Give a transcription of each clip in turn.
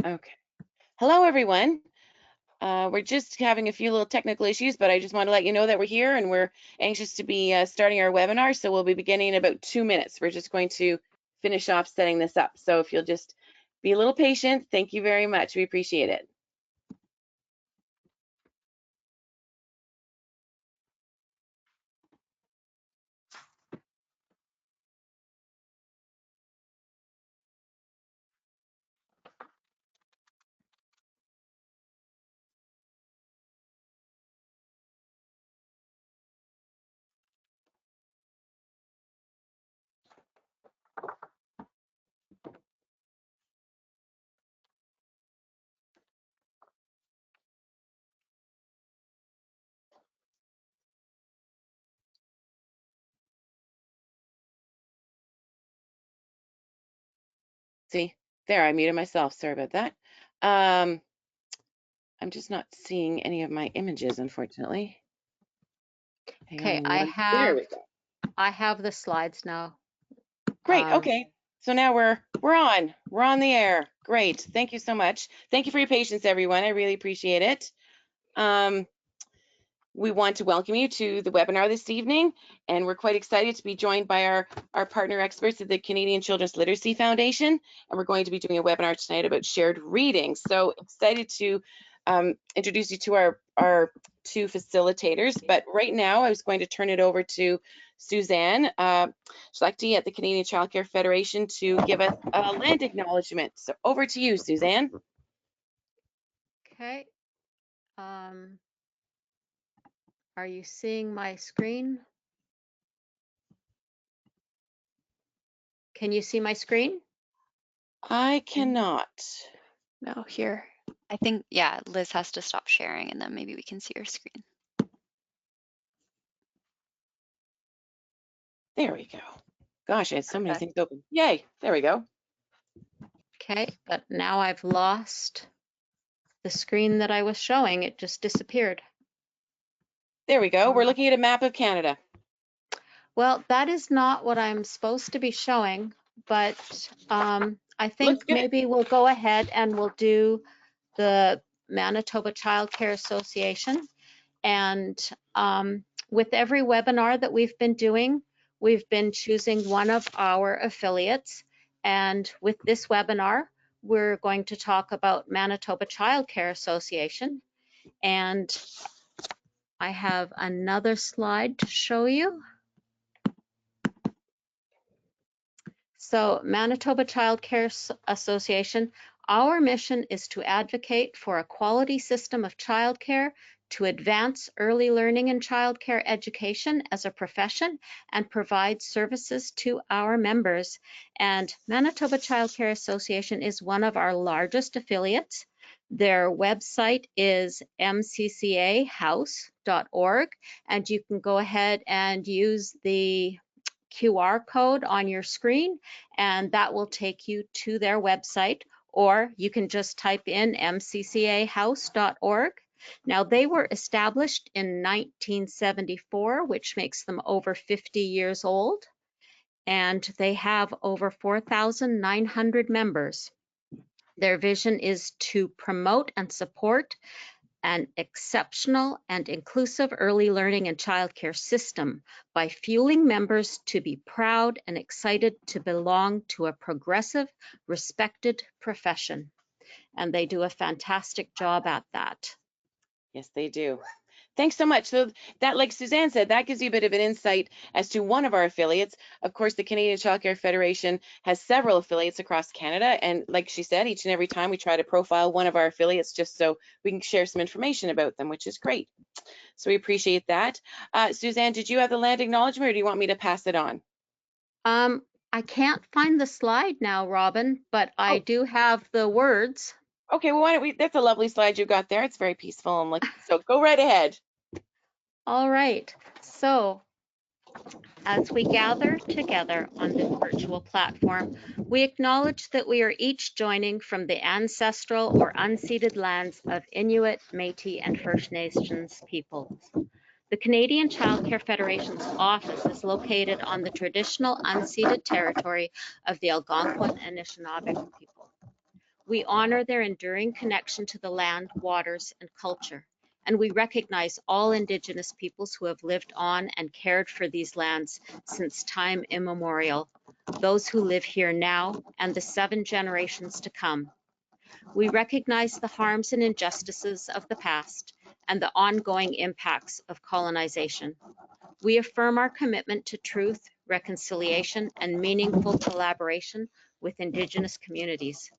Okay. Hello, everyone. We're just having a few little technical issues, but I just want to let you know that we're here and we're anxious to be starting our webinar. So we'll be beginning in about 2 minutes. We're just going to finish off setting this up. So if you'll just be a little patient, thank you very much. We appreciate it. See, there, I muted myself. Sorry about that. I'm just not seeing any of my images, unfortunately. Hang Okay, on there we go. I have the slides now. Great. Okay. So now we're on the air. Great. Thank you so much. Thank you for your patience, everyone. I really appreciate it. We want to welcome you to the webinar this evening, and we're quite excited to be joined by our partner experts at the Canadian Children's Literacy Foundation, and we're going to be doing a webinar tonight about shared reading. So excited to introduce you to our two facilitators, but right now I was going to turn it over to Suzanne Schlechte at the Canadian Childcare Federation to give us a land acknowledgement. So over to you, Suzanne. Okay. Are you seeing my screen? Can you see my screen? I cannot. No, here. I think, yeah, Liz has to stop sharing and then maybe we can see your screen. There we go. Gosh, I had so many things open. Yay, there we go. Okay, but now I've lost the screen that I was showing. It just disappeared. There we go. We're looking at a map of Canada. Well, that is not what I'm supposed to be showing, but I think maybe we'll go ahead and we'll do the Manitoba Child Care Association. And with every webinar that we've been doing, we've been choosing one of our affiliates. And with this webinar, we're going to talk about Manitoba Child Care Association. And I have another slide to show you. So Manitoba Child Care Association, our mission is to advocate for a quality system of childcare, to advance early learning and childcare education as a profession, and provide services to our members. And Manitoba Child Care Association is one of our largest affiliates. Their website is mccahouse.org, and you can go ahead and use the QR code on your screen, and that will take you to their website, or you can just type in mccahouse.org. Now, they were established in 1974, which makes them over 50 years old, and they have over 4,900 members. Their vision is to promote and support an exceptional and inclusive early learning and childcare system by fueling members to be proud and excited to belong to a progressive, respected profession. And they do a fantastic job at that. Yes, they do. Thanks so much. So that, like Suzanne said, that gives you a bit of an insight as to one of our affiliates. Of course, the Canadian Childcare Federation has several affiliates across Canada. And like she said, each and every time we try to profile one of our affiliates just so we can share some information about them, which is great. So we appreciate that. Suzanne, did you have the land acknowledgement or do you want me to pass it on? I can't find the slide now, Robin, but I do have the words. Okay, well, why don't we, that's a lovely slide you got there. It's very peaceful and so go right ahead. All right, so as we gather together on this virtual platform, we acknowledge that we are each joining from the ancestral or unceded lands of Inuit, Métis, and First Nations peoples. The Canadian Childcare Federation's office is located on the traditional unceded territory of the Algonquin and Anishinaabe people. We honor their enduring connection to the land, waters, and culture, and we recognize all Indigenous peoples who have lived on and cared for these lands since time immemorial, those who live here now and the 7 generations to come. We recognize the harms and injustices of the past and the ongoing impacts of colonization. We affirm our commitment to truth, reconciliation, and meaningful collaboration with Indigenous communities.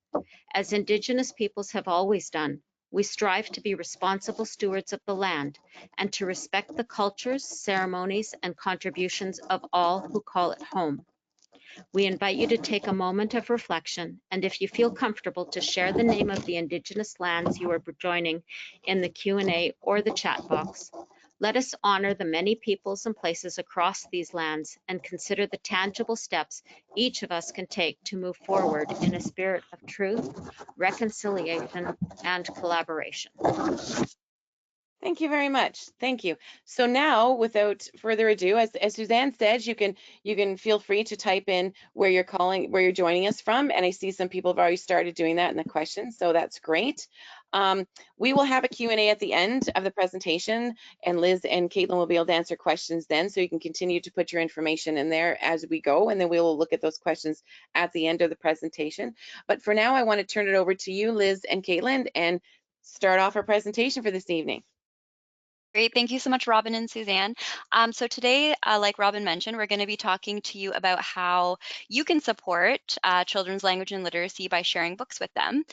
As Indigenous peoples have always done, we strive to be responsible stewards of the land and to respect the cultures, ceremonies, and contributions of all who call it home. We invite you to take a moment of reflection, and if you feel comfortable, to share the name of the Indigenous lands you are joining in the Q&A or the chat box. Let us honor the many peoples and places across these lands and consider the tangible steps each of us can take to move forward in a spirit of truth, reconciliation, and collaboration. Thank you very much. Thank you. So now, without further ado, as Suzanne said, you can feel free to type in where you're joining us from, and I see some people have already started doing that in the questions, so that's great. We will have a Q&A at the end of the presentation, and Liz and Caitlin will be able to answer questions then, so you can continue to put your information in there as we go, and then we will look at those questions at the end of the presentation. But for now, I want to turn it over to you, Liz and Caitlin, and start off our presentation for this evening. Great, thank you so much, Robin and Suzanne. So today, like Robin mentioned, we're going to be talking to you about how you can support children's language and literacy by sharing books with them.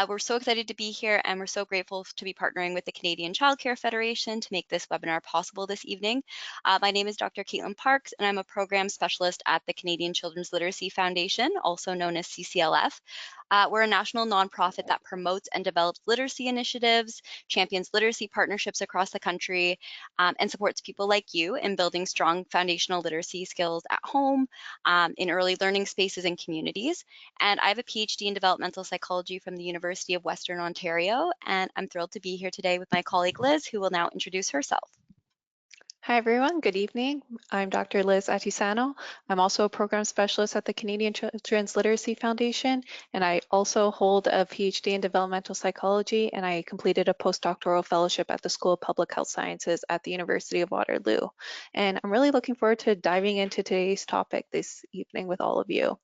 We're so excited to be here, and we're so grateful to be partnering with the Canadian Childcare Federation to make this webinar possible this evening. My name is Dr. Caitlin Parks, and I'm a program specialist at the Canadian Children's Literacy Foundation, also known as CCLF. We're a national nonprofit that promotes and develops literacy initiatives, champions literacy partnerships across the country, and supports people like you in building strong foundational literacy skills at home, in early learning spaces and communities. And I have a PhD in developmental psychology from the University of Western Ontario, and I'm thrilled to be here today with my colleague Liz, who will now introduce herself. Hi everyone, good evening. I'm Dr. Liz Atisano. I'm also a program specialist at the Canadian Children's Literacy Foundation, and I also hold a PhD in developmental psychology, and I completed a postdoctoral fellowship at the School of Public Health Sciences at the University of Waterloo. And I'm really looking forward to diving into today's topic this evening with all of you.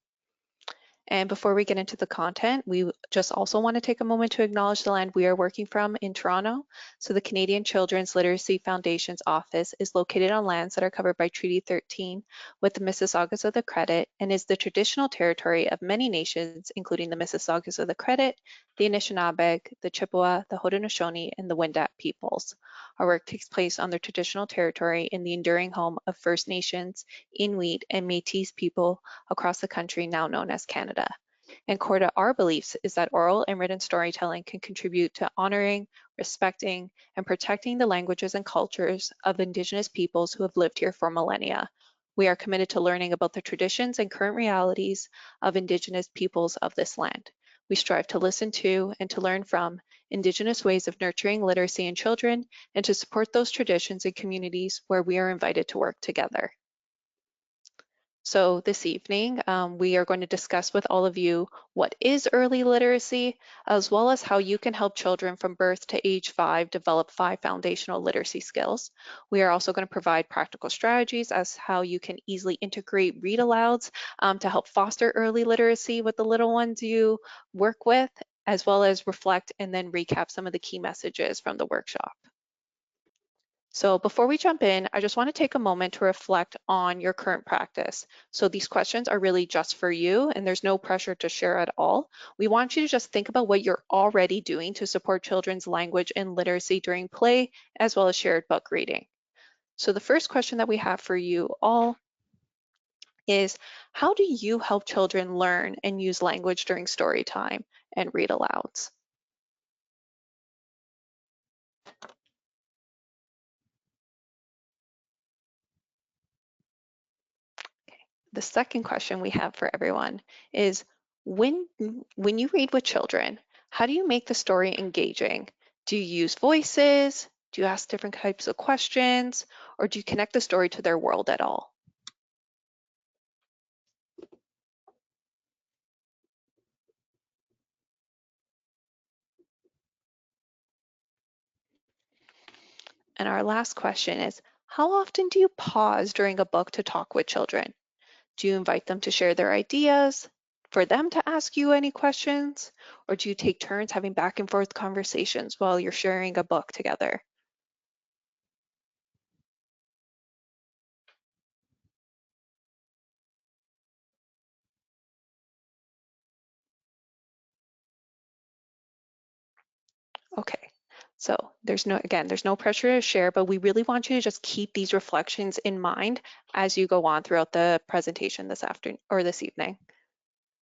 And before we get into the content, we just also want to take a moment to acknowledge the land we are working from in Toronto. So the Canadian Children's Literacy Foundation's office is located on lands that are covered by Treaty 13 with the Mississaugas of the Credit, and is the traditional territory of many nations, including the Mississaugas of the Credit, the Anishinaabe, the Chippewa, the Haudenosaunee, and the Wendat peoples. Our work takes place on their traditional territory in the enduring home of First Nations, Inuit, and Métis people across the country now known as Canada. And core to our beliefs is that oral and written storytelling can contribute to honoring, respecting, and protecting the languages and cultures of Indigenous peoples who have lived here for millennia. We are committed to learning about the traditions and current realities of Indigenous peoples of this land. We strive to listen to and to learn from Indigenous ways of nurturing literacy in children, and to support those traditions in communities where we are invited to work together. So this evening, we are going to discuss with all of you what is early literacy, as well as how you can help children from birth to age 5 develop 5 foundational literacy skills. We are also going to provide practical strategies as how you can easily integrate read-alouds to help foster early literacy with the little ones you work with, as well as reflect and then recap some of the key messages from the workshop. So before we jump in, I just want to take a moment to reflect on your current practice. So these questions are really just for you, and there's no pressure to share at all. We want you to just think about what you're already doing to support children's language and literacy during play, as well as shared book reading. So the first question that we have for you all is, how do you help children learn and use language during story time and read-alouds? The second question we have for everyone is, when you read with children, how do you make the story engaging? Do you use voices? Do you ask different types of questions? Or do you connect the story to their world at all? And our last question is, how often do you pause during a book to talk with children? Do you invite them to share their ideas, for them to ask you any questions, or do you take turns having back and forth conversations while you're sharing a book together? Okay, so there's no pressure to share, but we really want you to just keep these reflections in mind as you go on throughout the presentation this afternoon or this evening.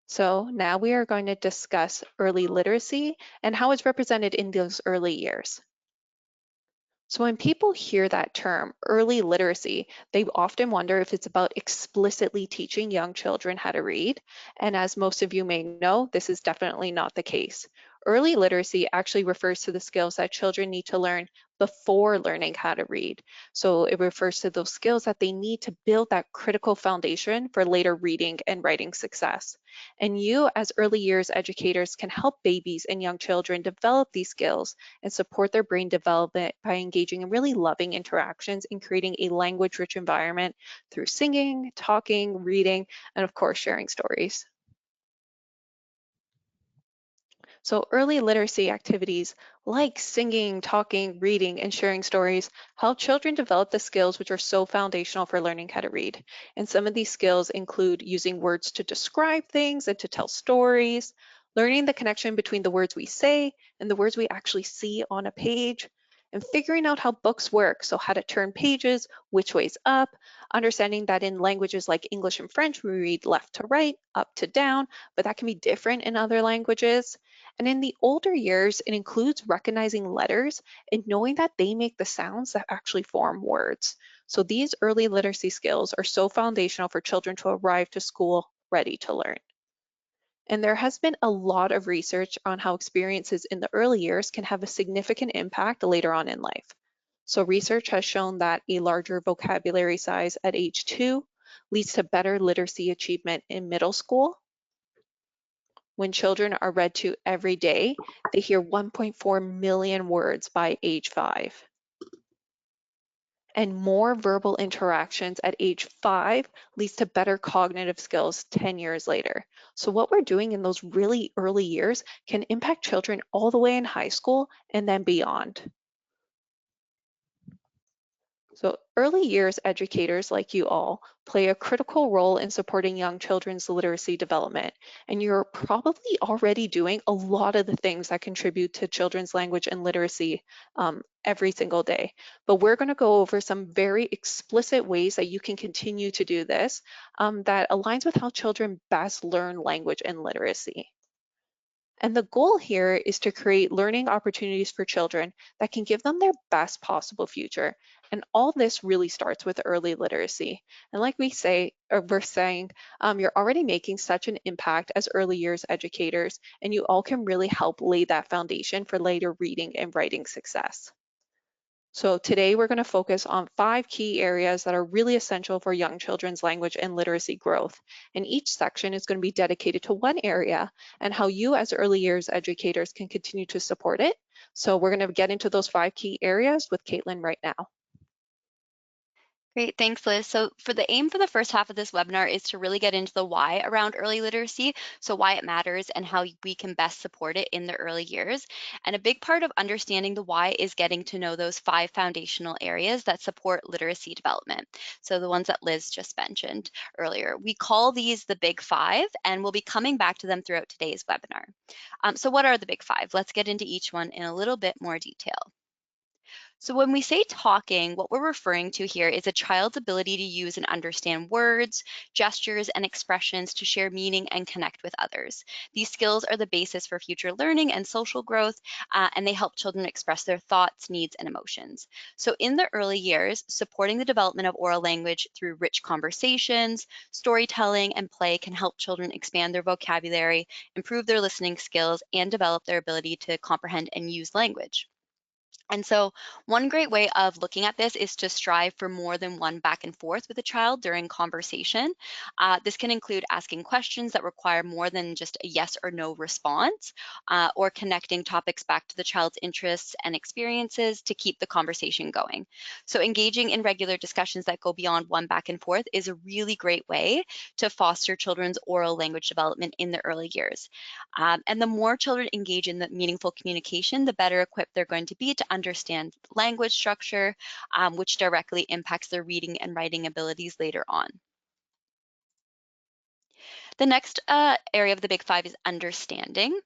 So now we are going to discuss early literacy and how it's represented in those early years. So when people hear that term, early literacy, they often wonder if it's about explicitly teaching young children how to read. And as most of you may know, this is definitely not the case. Early literacy actually refers to the skills that children need to learn before learning how to read. So it refers to those skills that they need to build that critical foundation for later reading and writing success. And you, as early years educators, can help babies and young children develop these skills and support their brain development by engaging in really loving interactions and creating a language-rich environment through singing, talking, reading, and of course, sharing stories. So early literacy activities like singing, talking, reading, and sharing stories help children develop the skills which are so foundational for learning how to read. And some of these skills include using words to describe things and to tell stories, learning the connection between the words we say and the words we actually see on a page, and figuring out how books work, so how to turn pages, which ways up, understanding that in languages like English and French, we read left to right, up to down, but that can be different in other languages. And in the older years, it includes recognizing letters and knowing that they make the sounds that actually form words. So these early literacy skills are so foundational for children to arrive to school ready to learn. And there has been a lot of research on how experiences in the early years can have a significant impact later on in life. So research has shown that a larger vocabulary size at age 2 leads to better literacy achievement in middle school. When children are read to every day, they hear 1.4 million words by age 5. And more verbal interactions at age 5 leads to better cognitive skills 10 years later. So what we're doing in those really early years can impact children all the way in high school and then beyond. So early years educators like you all play a critical role in supporting young children's literacy development. And you're probably already doing a lot of the things that contribute to children's language and literacy every single day. But we're going to go over some very explicit ways that you can continue to do this that aligns with how children best learn language and literacy. And the goal here is to create learning opportunities for children that can give them their best possible future. And all this really starts with early literacy. And like we say, or we're saying, you're already making such an impact as early years educators, and you all can really help lay that foundation for later reading and writing success. So today we're going to focus on 5 key areas that are really essential for young children's language and literacy growth. And each section is going to be dedicated to one area and how you as early years educators can continue to support it. So we're going to get into those 5 key areas with Caitlin right now. Great, thanks, Liz. So for the aim for the first half of this webinar is to really get into the why around early literacy, so why it matters and how we can best support it in the early years. And a big part of understanding the why is getting to know those 5 foundational areas that support literacy development. So the ones that Liz just mentioned earlier. We call these the big 5, and we'll be coming back to them throughout today's webinar. So what are the big 5? Let's get into each one in a little bit more detail. So when we say talking, what we're referring to here is a child's ability to use and understand words, gestures, and expressions to share meaning and connect with others. These skills are the basis for future learning and social growth, and they help children express their thoughts, needs, and emotions. So in the early years, supporting the development of oral language through rich conversations, storytelling, and play can help children expand their vocabulary, improve their listening skills, and develop their ability to comprehend and use language. And so one great way of looking at this is to strive for more than one back and forth with a child during conversation. This can include asking questions that require more than just a yes or no response, or connecting topics back to the child's interests and experiences to keep the conversation going. So engaging in regular discussions that go beyond one back and forth is a really great way to foster children's oral language development in the early years. And the more children engage in the meaningful communication, the better equipped they're going to be to understand language structure, which directly impacts their reading and writing abilities later on. The next area of the Big Five is understanding,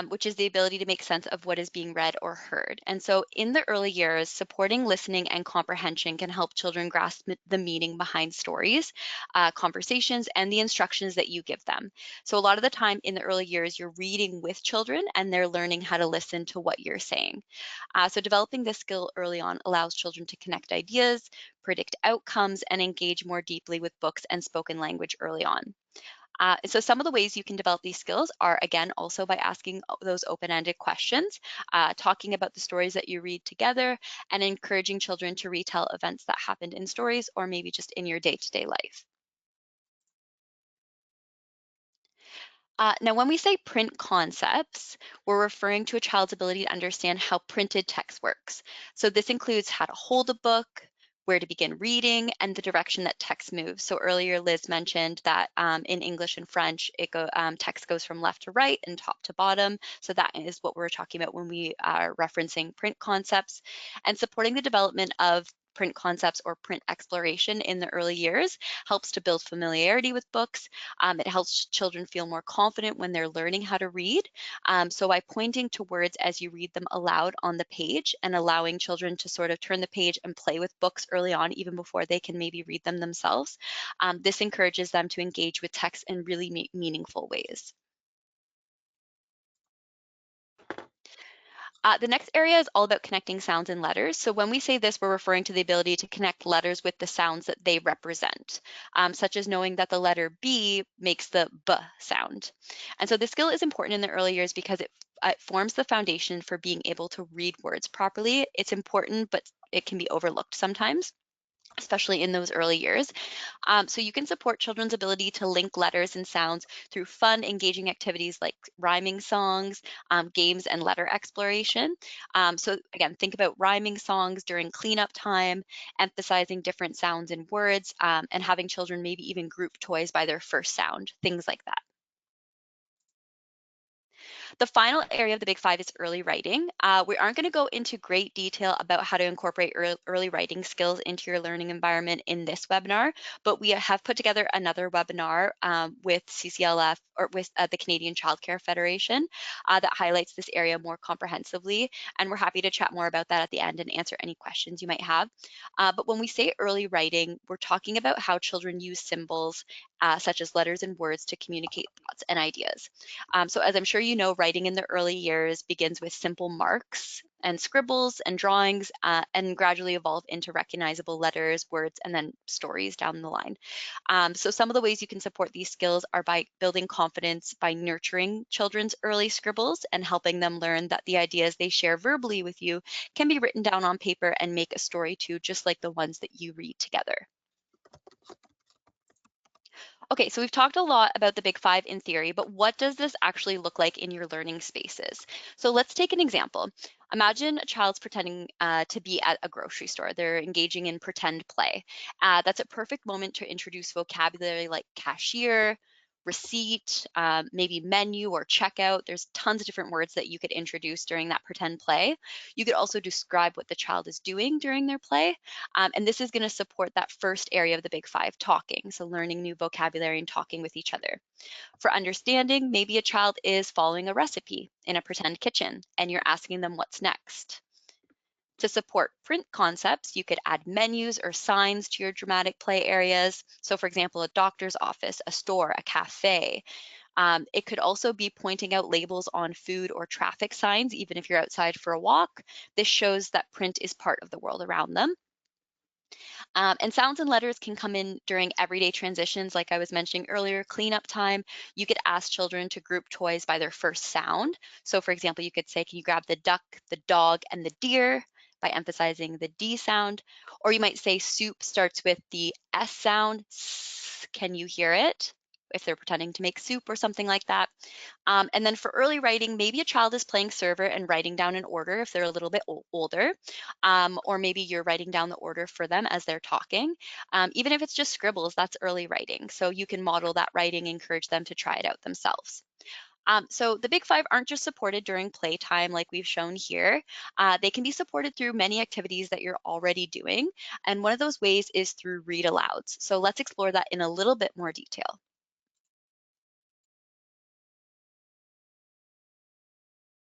which is the ability to make sense of what is being read or heard. And so in the early years, supporting listening and comprehension can help children grasp the meaning behind stories, conversations, and the instructions that you give them. So a lot of the time in the early years, you're reading with children and they're learning how to listen to what you're saying. So developing this skill early on allows children to connect ideas, predict outcomes, and engage more deeply with books and spoken language early on. So some of the ways you can develop these skills are, again, also by asking those open-ended questions, talking about the stories that you read together, and encouraging children to retell events that happened in stories or maybe just in your day-to-day life. Now, when we say print concepts, we're referring to a child's ability to understand how printed text works. So this includes how to hold a book, where to begin reading, and the direction that text moves. So earlier, Liz mentioned that in English and French, text goes from left to right and top to bottom. So that is what we're talking about when we are referencing print concepts. And supporting the development of print concepts or print exploration in the early years helps to build familiarity with books. It helps children feel more confident when they're learning how to read. So by pointing to words as you read them aloud on the page and allowing children to sort of turn the page and play with books early on, even before they can maybe read them themselves, this encourages them to engage with text in really meaningful ways. The next area is all about connecting sounds and letters. So when we say this, we're referring to the ability to connect letters with the sounds that they represent, such as knowing that the letter B makes the B sound. And so this skill is important in the early years because it forms the foundation for being able to read words properly. It's important, but it can be overlooked sometimes, especially in those early years. So you can support children's ability to link letters and sounds through fun, engaging activities like rhyming songs, games, and letter exploration. So again, think about rhyming songs during cleanup time, emphasizing different sounds and words, and having children maybe even group toys by their first sound, things like that. The final area of the Big Five is early writing. We aren't going to go into great detail about how to incorporate early writing skills into your learning environment in this webinar, but we have put together another webinar with CCLF or with the Canadian Childcare Federation that highlights this area more comprehensively, and we're happy to chat more about that at the end and answer any questions you might have. But when we say early writing, we're talking about how children use symbols such as letters and words to communicate thoughts and ideas. So as I'm sure you know, writing in the early years begins with simple marks and scribbles and drawings and gradually evolve into recognizable letters, words, and then stories down the line. So some of the ways you can support these skills are by building confidence by nurturing children's early scribbles and helping them learn that the ideas they share verbally with you can be written down on paper and make a story too, just like the ones that you read together. Okay, so we've talked a lot about the Big Five in theory, but what does this actually look like in your learning spaces? So let's take an example. Imagine a child's pretending to be at a grocery store. They're engaging in pretend play. That's a perfect moment to introduce vocabulary like cashier, receipt, maybe menu or checkout. There's tons of different words that you could introduce during that pretend play. You could also describe what the child is doing during their play. And this is going to support that first area of the Big Five, talking. So learning new vocabulary and talking with each other. For understanding, maybe a child is following a recipe in a pretend kitchen and you're asking them what's next. To support print concepts, you could add menus or signs to your dramatic play areas. So for example, a doctor's office, a store, a cafe. It could also be pointing out labels on food or traffic signs, even if you're outside for a walk. This shows that print is part of the world around them. And sounds and letters can come in during everyday transitions, like I was mentioning earlier, cleanup time. You could ask children to group toys by their first sound. So for example, you could say, can you grab the duck, the dog, and the deer, by emphasizing the D sound. Or you might say soup starts with the S sound. Can you hear it? If they're pretending to make soup or something like that. And then for early writing, maybe a child is playing server and writing down an order if they're a little bit older. Or maybe you're writing down the order for them as they're talking. Even if it's just scribbles, that's early writing. So you can model that writing, encourage them to try it out themselves. So the Big Five aren't just supported during playtime like we've shown here. They can be supported through many activities that you're already doing. And one of those ways is through read-alouds. So let's explore that in a little bit more detail.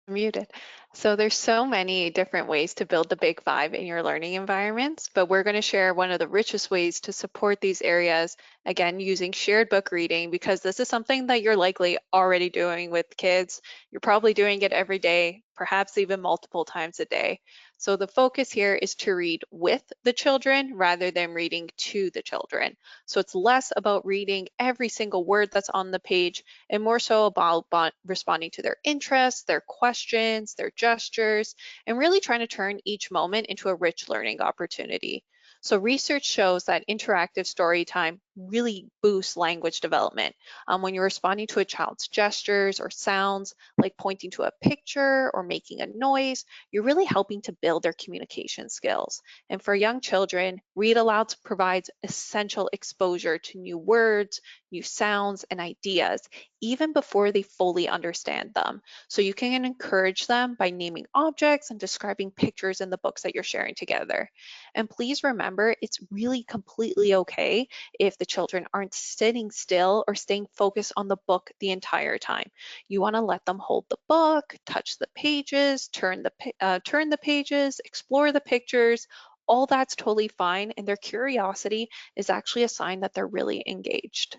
Muted. So there's so many different ways to build the Big Five in your learning environments, but we're going to share one of the richest ways to support these areas, again, using shared book reading, because this is something that you're likely already doing with kids. You're probably doing it every day, perhaps even multiple times a day. So the focus here is to read with the children rather than reading to the children. So it's less about reading every single word that's on the page and more so about responding to their interests, their questions, their gestures, and really trying to turn each moment into a rich learning opportunity. So research shows that interactive story time really boosts language development. When you're responding to a child's gestures or sounds, like pointing to a picture or making a noise, you're really helping to build their communication skills. And for young children, read alouds provides essential exposure to new words, new sounds, and ideas, even before they fully understand them. So you can encourage them by naming objects and describing pictures in the books that you're sharing together. And please remember, it's really completely okay if the children aren't sitting still or staying focused on the book the entire time. You want to let them hold the book, touch the pages, turn the pages, explore the pictures. All that's totally fine, and their curiosity is actually a sign that they're really engaged.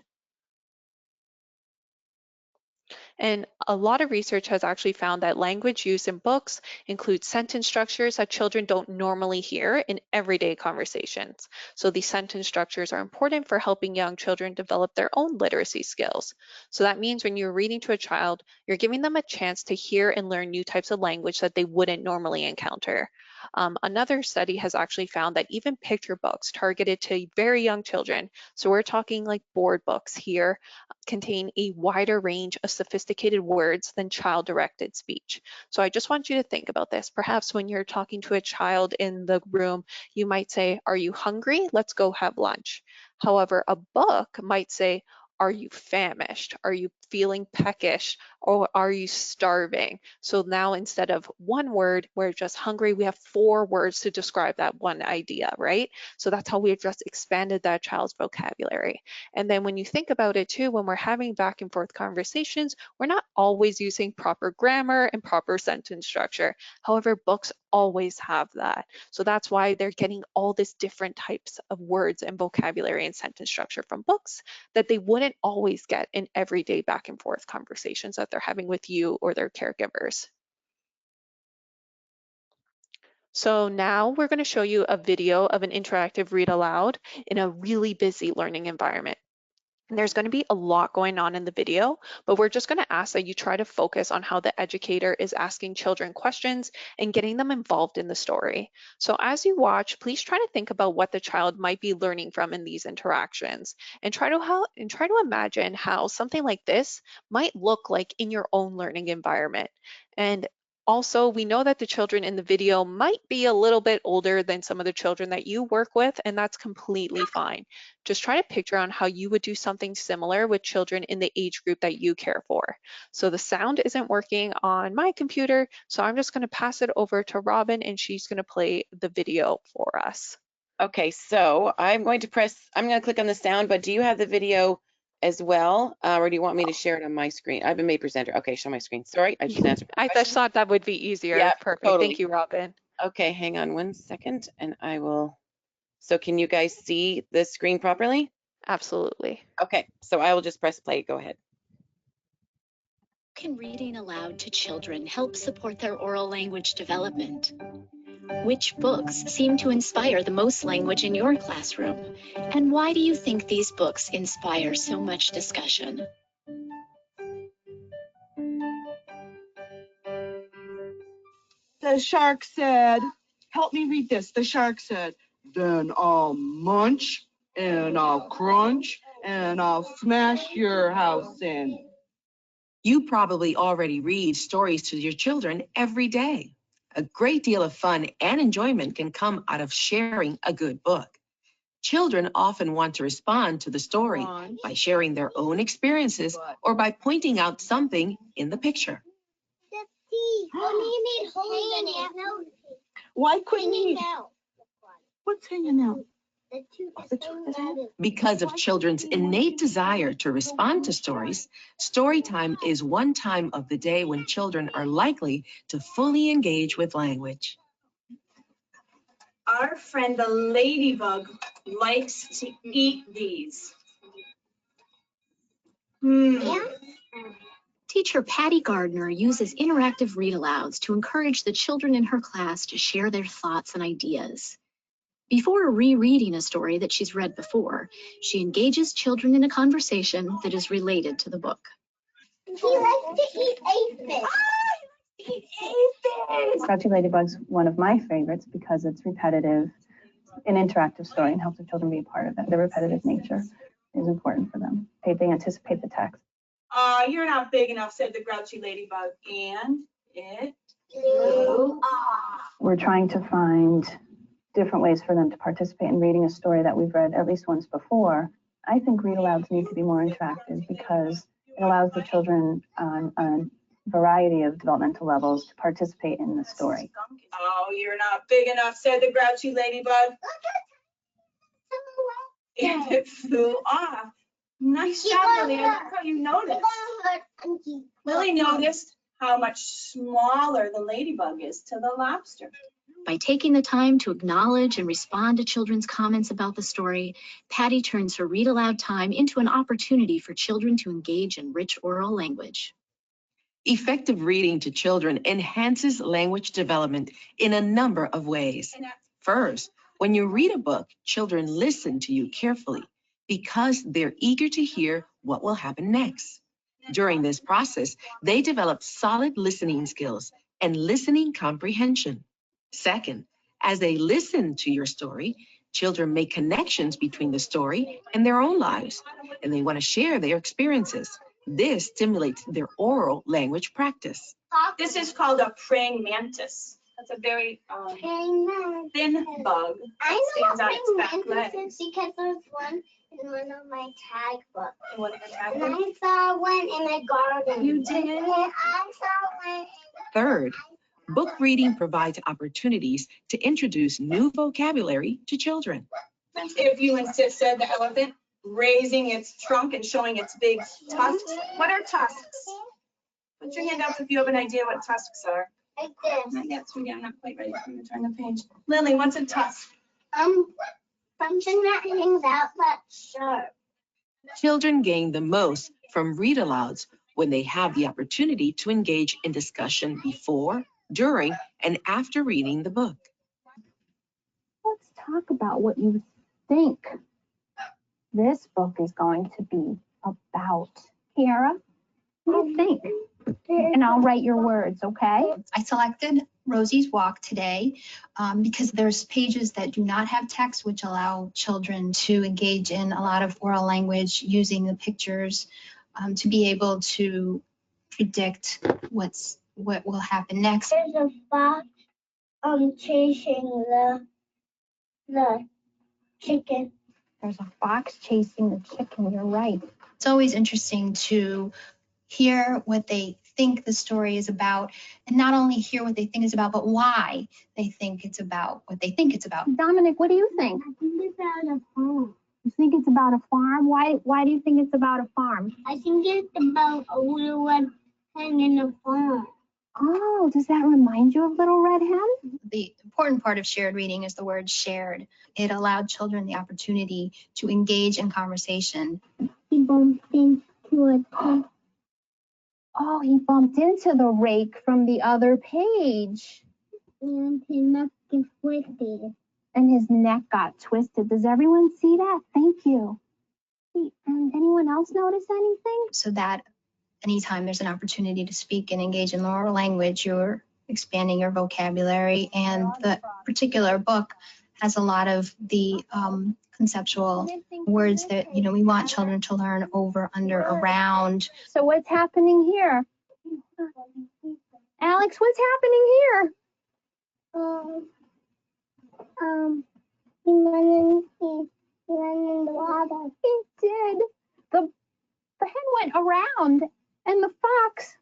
And a lot of research has actually found that language used in books includes sentence structures that children don't normally hear in everyday conversations. So these sentence structures are important for helping young children develop their own literacy skills. So that means when you're reading to a child, you're giving them a chance to hear and learn new types of language that they wouldn't normally encounter. Another study has actually found that even picture books targeted to very young children, so we're talking like board books here, contain a wider range of sophisticated words than child-directed speech. So I just want you to think about this. Perhaps when you're talking to a child in the room, you might say, "Are you hungry? Let's go have lunch." However, a book might say, "Are you famished? Are you feeling peckish? Or are you starving?" So now instead of one word, we're just hungry, we have 4 words to describe that one idea, right? So that's how we've just expanded that child's vocabulary. And then when you think about it too, when we're having back and forth conversations, we're not always using proper grammar and proper sentence structure. However, books always have that. So that's why they're getting all these different types of words and vocabulary and sentence structure from books that they wouldn't always get in everyday back and forth conversations that they're having with you or their caregivers. So now we're going to show you a video of an interactive read aloud in a really busy learning environment. And there's going to be a lot going on in the video, but we're just going to ask that you try to focus on how the educator is asking children questions and getting them involved in the story. So as you watch, please try to think about what the child might be learning from in these interactions and try to imagine how something like this might look like in your own learning environment. And also, we know that the children in the video might be a little bit older than some of the children that you work with, and that's completely fine. Just try to picture on how you would do something similar with children in the age group that you care for. So the sound isn't working on my computer, so I'm just going to pass it over to Robin and she's going to play the video for us. Okay, so I'm going to click on the sound, but do you have the video as well? Or do you want me to share it on my screen? I've been made presenter. Okay, show my screen. Sorry, I just answered the I just question. thought that would be easier. Yeah, Perfect. totally. Thank you, Robin. Okay, hang on one second and I will. So can you guys see the screen properly? Absolutely. Okay, so I will just press play. Go ahead. Can reading aloud to children help support their oral language development? Which books seem to inspire the most language in your classroom? And why do you think these books inspire so much discussion? The shark said, help me read this. The shark said, then I'll munch and I'll crunch and I'll smash your house in. You probably already read stories to your children every day. A great deal of fun and enjoyment can come out of sharing a good book. Children often want to respond to the story by sharing their own experiences or by pointing out something in the picture. Why couldn't he? What's hanging out? Because of children's innate desire to respond to stories, story time is one time of the day when children are likely to fully engage with language. Our friend the ladybug likes to eat these. Teacher Patty Gardner uses interactive read-alouds to encourage the children in her class to share their thoughts and ideas. Before rereading a story that she's read before, she engages children in a conversation that is related to the book. He likes to eat aphids. Grouchy Ladybug's one of my favorites because it's repetitive, an interactive story, and helps the children be a part of it. The repetitive nature is important for them. They anticipate the text. You're not big enough, said the grouchy ladybug, and it flew off. We're trying to find different ways for them to participate in reading a story that we've read at least once before. I think read-alouds need to be more interactive because it allows the children on a variety of developmental levels to participate in the story. Oh, you're not big enough, said the grouchy ladybug. And it flew off. Nice job, Lily. I like how you noticed. Lily noticed how much smaller the ladybug is to the lobster. By taking the time to acknowledge and respond to children's comments about the story, Patty turns her read-aloud time into an opportunity for children to engage in rich oral language. Effective reading to children enhances language development in a number of ways. First, when you read a book, children listen to you carefully because they're eager to hear what will happen next. During this process, they develop solid listening skills and listening comprehension. Second, as they listen to your story, children make connections between the story and their own lives, and they want to share their experiences. This stimulates their oral language practice. This is called a praying mantis. That's a very thin bug that stands on its back legs. Because there's one in one of my tag books. In one of the tag And books? I saw one in a garden. You did? And I saw one. Third, book reading provides opportunities to introduce new vocabulary to children. If you insist, said the elephant, raising its trunk and showing its big tusks. What are tusks? Put your hand up if you have an idea what tusks are. Like this. Not yet, sweetie. I'm not quite ready for you to turn the page. Lily, what's a tusk? Something that hangs out that's sharp. Children gain the most from read-alouds when they have the opportunity to engage in discussion before, during, and after reading the book. Let's talk about what you think this book is going to be about. Kiara, what do you think? And I'll write your words, okay? I selected Rosie's Walk today because there's pages that do not have text, which allow children to engage in a lot of oral language using the pictures to be able to predict what will happen next. There's a fox chasing the chicken. There's a fox chasing the chicken, you're right. It's always interesting to hear what they think the story is about, and not only hear what they think it's about, but why they think it's about what they think it's about. Dominic, what do you think? I think it's about a farm. You think it's about a farm? Why do you think it's about a farm? I think it's about a little red hen in a farm. Oh, does that remind you of Little Red Hen? The important part of shared reading is the word shared. It allowed children the opportunity to engage in conversation. He bumped into a Oh, he bumped into the rake from the other page. and he knocked get twisted. And his neck got twisted. Does everyone see that? Thank you. Anyone else notice anything? So that anytime there's an opportunity to speak and engage in oral language, you're expanding your vocabulary. And the particular book has a lot of the conceptual words that, we want children to learn over, under, around. So what's happening here? Alex, what's happening here? He went in the water. He did. The hen went around and the fox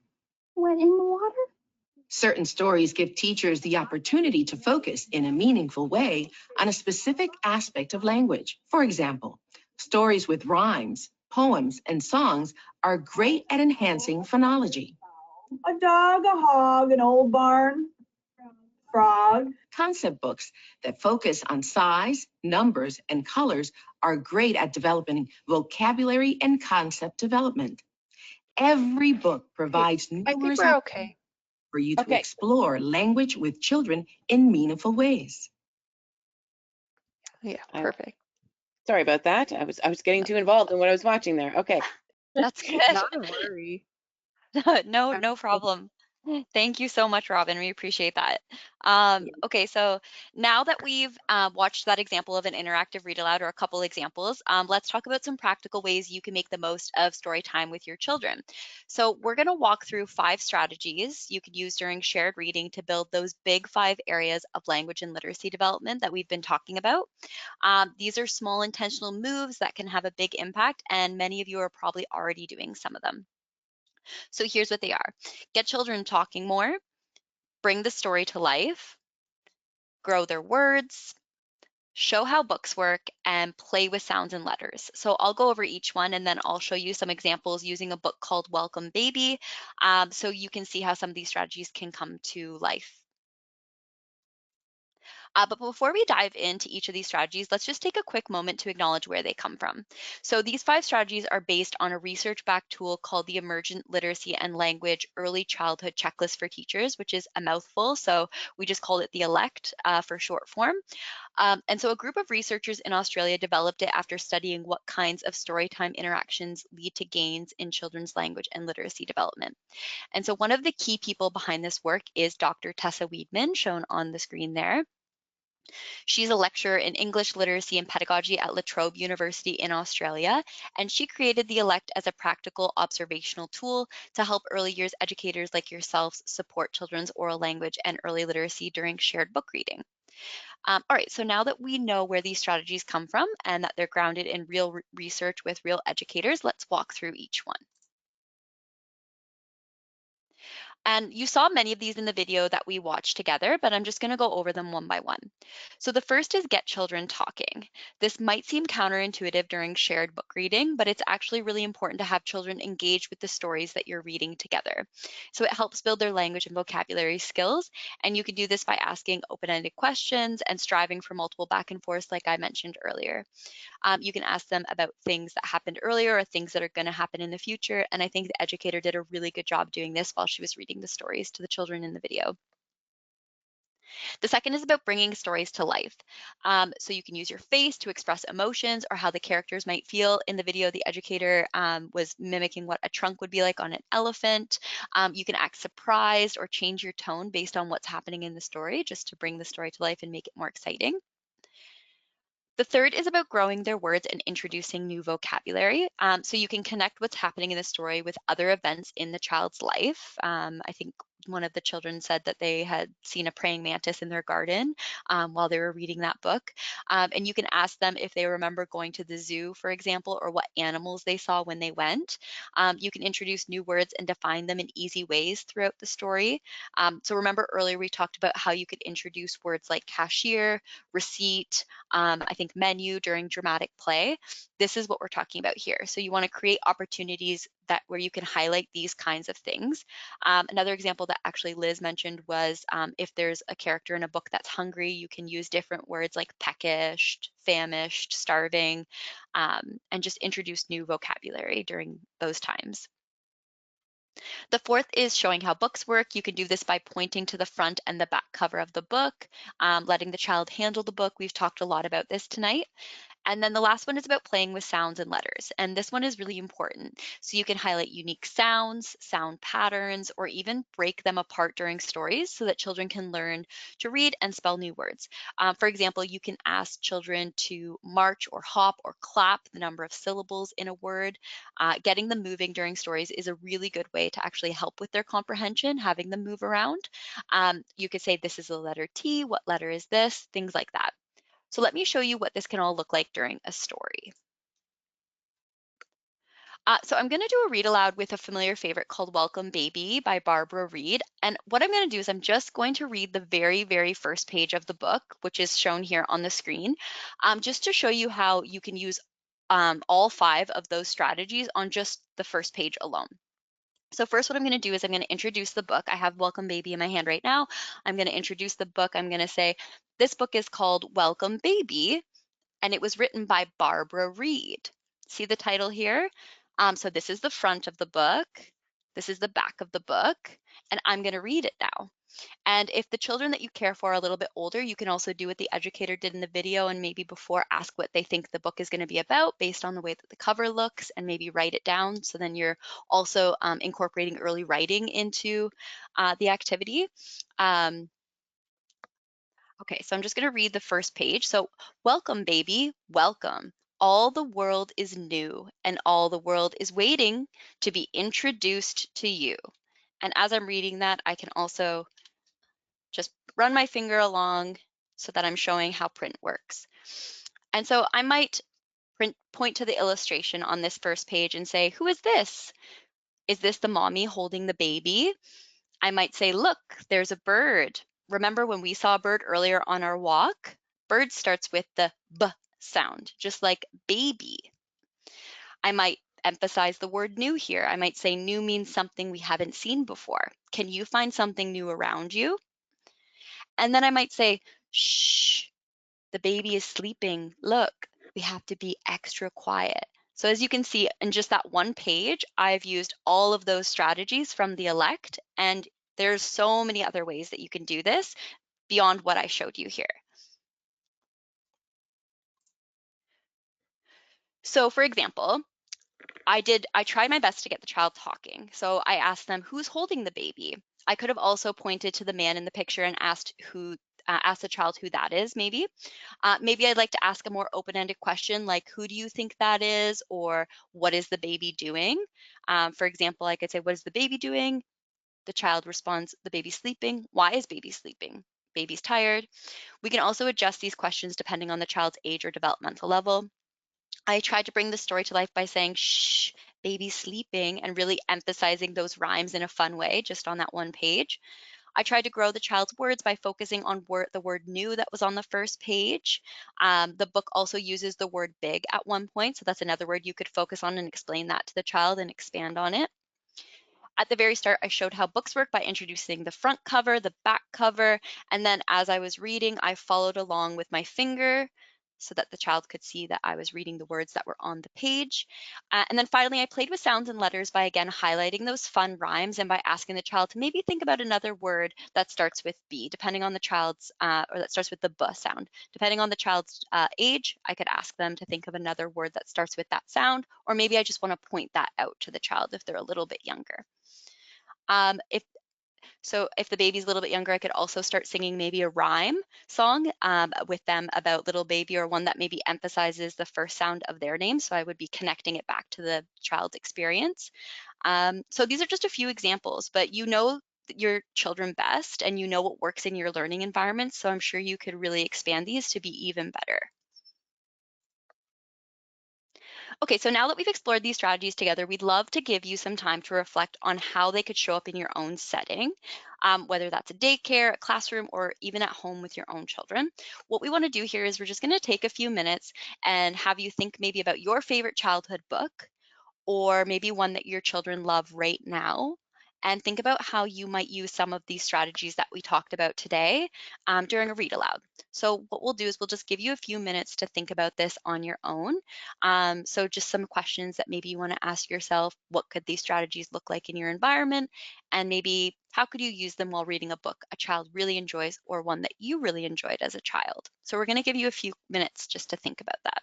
went in the water. Certain stories give teachers the opportunity to focus in a meaningful way on a specific aspect of language. For example, stories with rhymes, poems, and songs are great at enhancing phonology. A dog, a hog, an old barn, frog. Concept books that focus on size, numbers, and colors are great at developing vocabulary and concept development. Every book provides I think numerous we're okay. for you to Okay. explore language with children in meaningful ways. Yeah, I- perfect. Sorry about that. I was getting too involved in what I was watching there. Okay. That's good. Not a worry. No problem. Thank you so much, Robin. We appreciate that. Okay, so now that we've watched that example of an interactive read aloud or a couple examples, let's talk about some practical ways you can make the most of story time with your children. So we're going to walk through 5 strategies you could use during shared reading to build those big 5 areas of language and literacy development that we've been talking about. These are small intentional moves that can have a big impact, and many of you are probably already doing some of them. So here's what they are. Get children talking more, bring the story to life, grow their words, show how books work, and play with sounds and letters. So I'll go over each one and then I'll show you some examples using a book called Welcome Baby, so you can see how some of these strategies can come to life. But before we dive into each of these strategies, let's just take a quick moment to acknowledge where they come from. So these 5 strategies are based on a research-backed tool called the Emergent Literacy and Language Early Childhood Checklist for Teachers, which is a mouthful, so we just called it the ELECT for short form. And so a group of researchers in Australia developed it after studying what kinds of storytime interactions lead to gains in children's language and literacy development. And so one of the key people behind this work is Dr. Tessa Wiedemann, shown on the screen there. She's a lecturer in English literacy and pedagogy at La Trobe University in Australia, and she created the ELECT as a practical observational tool to help early years educators like yourselves support children's oral language and early literacy during shared book reading. All right, so now that we know where these strategies come from and that they're grounded in real research with real educators, let's walk through each one. And you saw many of these in the video that we watched together, but I'm just going to go over them one by one. So the first is get children talking. This might seem counterintuitive during shared book reading, but it's actually really important to have children engage with the stories that you're reading together. So it helps build their language and vocabulary skills, and you can do this by asking open-ended questions and striving for multiple back and forths like I mentioned earlier. You can ask them about things that happened earlier or things that are going to happen in the future. And I think the educator did a really good job doing this while she was reading the stories to the children in the video. The second is about bringing stories to life. So you can use your face to express emotions or how the characters might feel. In the video, the educator was mimicking what a trunk would be like on an elephant. You can act surprised or change your tone based on what's happening in the story just to bring the story to life and make it more exciting. The third is about growing their words and introducing new vocabulary. So you can connect what's happening in the story with other events in the child's life. I think one of the children said that they had seen a praying mantis in their garden while they were reading that book. And you can ask them if they remember going to the zoo, for example, or what animals they saw when they went. You can introduce new words and define them in easy ways throughout the story. So remember earlier we talked about how you could introduce words like cashier, receipt, I think menu during dramatic play. This is what we're talking about here. So you want to create opportunities where you can highlight these kinds of things. Another example that actually Liz mentioned was if there's a character in a book that's hungry, you can use different words like peckish, famished, starving, and just introduce new vocabulary during those times. The fourth is showing how books work. You can do this by pointing to the front and the back cover of the book, letting the child handle the book. We've talked a lot about this tonight. And then the last one is about playing with sounds and letters. And this one is really important. So you can highlight unique sounds, sound patterns, or even break them apart during stories so that children can learn to read and spell new words. For example, you can ask children to march or hop or clap the number of syllables in a word. Getting them moving during stories is a really good way to actually help with their comprehension, having them move around. You could say, this is the letter T, what letter is this? Things like that. So let me show you what this can all look like during a story. So I'm going to do a read aloud with a familiar favorite called Welcome Baby by Barbara Reed. And what I'm going to do is I'm just going to read the very, very first page of the book, which is shown here on the screen, just to show you how you can use all 5 of those strategies on just the first page alone. So first what I'm going to do is I'm going to introduce the book. I have Welcome Baby in my hand right now. I'm going to introduce the book. I'm going to say, this book is called Welcome Baby, and it was written by Barbara Reed. See the title here? So this is the front of the book. This is the back of the book, and I'm going to read it now. And if the children that you care for are a little bit older, you can also do what the educator did in the video and maybe before ask what they think the book is going to be about based on the way that the cover looks and maybe write it down. So then you're also incorporating early writing into the activity. Okay, so I'm just going to read the first page. So, welcome, baby, welcome. All the world is new, and all the world is waiting to be introduced to you. And as I'm reading that, I can also just run my finger along so that I'm showing how print works. And so I might point to the illustration on this first page and say, who is this? Is this the mommy holding the baby? I might say, look, there's a bird. Remember when we saw a bird earlier on our walk? Bird starts with the B sound, just like baby. I might emphasize the word new here. I might say new means something we haven't seen before. Can you find something new around you? And then I might say, shh, the baby is sleeping. Look, we have to be extra quiet. So as you can see in just that one page, I've used all of those strategies from the elect, and there's so many other ways that you can do this beyond what I showed you here. So for example, I tried my best to get the child talking. So I asked them, who's holding the baby? I could have also pointed to the man in the picture and asked the child who that is, maybe. Maybe I'd like to ask a more open-ended question like, who do you think that is? Or what is the baby doing? For example, I could say, what is the baby doing? The child responds, the baby's sleeping. Why is baby sleeping? Baby's tired. We can also adjust these questions depending on the child's age or developmental level. I tried to bring the story to life by saying, shh, baby's sleeping, and really emphasizing those rhymes in a fun way, just on that one page. I tried to grow the child's words by focusing on the word new that was on the first page. The book also uses the word big at one point, so that's another word you could focus on and explain that to the child and expand on it. At the very start, I showed how books work by introducing the front cover, the back cover, and then as I was reading, I followed along with my finger so that the child could see that I was reading the words that were on the page. And then finally, I played with sounds and letters by again highlighting those fun rhymes and by asking the child to maybe think about another word that starts with B, depending on the child's, or that starts with the B sound. Depending on the child's age, I could ask them to think of another word that starts with that sound, or maybe I just want to point that out to the child if they're a little bit younger. If the baby's a little bit younger, I could also start singing maybe a rhyme song with them about little baby, or one that maybe emphasizes the first sound of their name. So I would be connecting it back to the child's experience. So these are just a few examples, but you know your children best and you know what works in your learning environment. So I'm sure you could really expand these to be even better. Okay, so now that we've explored these strategies together, we'd love to give you some time to reflect on how they could show up in your own setting, whether that's a daycare, a classroom, or even at home with your own children. What we want to do here is we're just going to take a few minutes and have you think maybe about your favorite childhood book, or maybe one that your children love right now, and think about how you might use some of these strategies that we talked about today during a read aloud. So what we'll do is we'll just give you a few minutes to think about this on your own. So just some questions that maybe you want to ask yourself: what could these strategies look like in your environment? And maybe how could you use them while reading a book a child really enjoys or one that you really enjoyed as a child? So we're going to give you a few minutes just to think about that.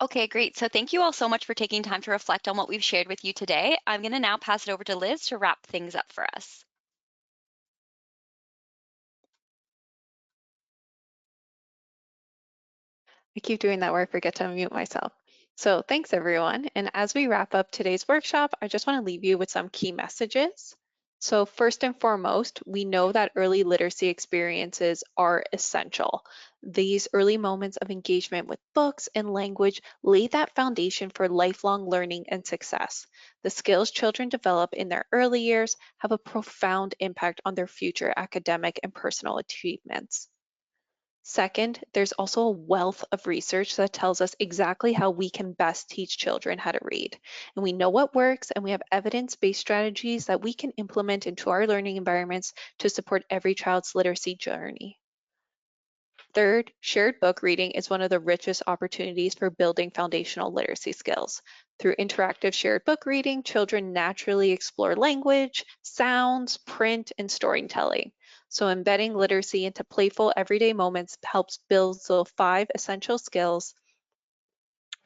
Okay, great. So thank you all so much for taking time to reflect on what we've shared with you today. I'm going to now pass it over to Liz to wrap things up for us. I keep doing that where I forget to unmute myself. So thanks everyone. And as we wrap up today's workshop, I just want to leave you with some key messages. So first and foremost, we know that early literacy experiences are essential. These early moments of engagement with books and language lay that foundation for lifelong learning and success. The skills children develop in their early years have a profound impact on their future academic and personal achievements. Second, there's also a wealth of research that tells us exactly how we can best teach children how to read. And we know what works, and we have evidence-based strategies that we can implement into our learning environments to support every child's literacy journey. Third, shared book reading is one of the richest opportunities for building foundational literacy skills. Through interactive shared book reading, children naturally explore language, sounds, print, and storytelling. So embedding literacy into playful everyday moments helps build those 5 essential skills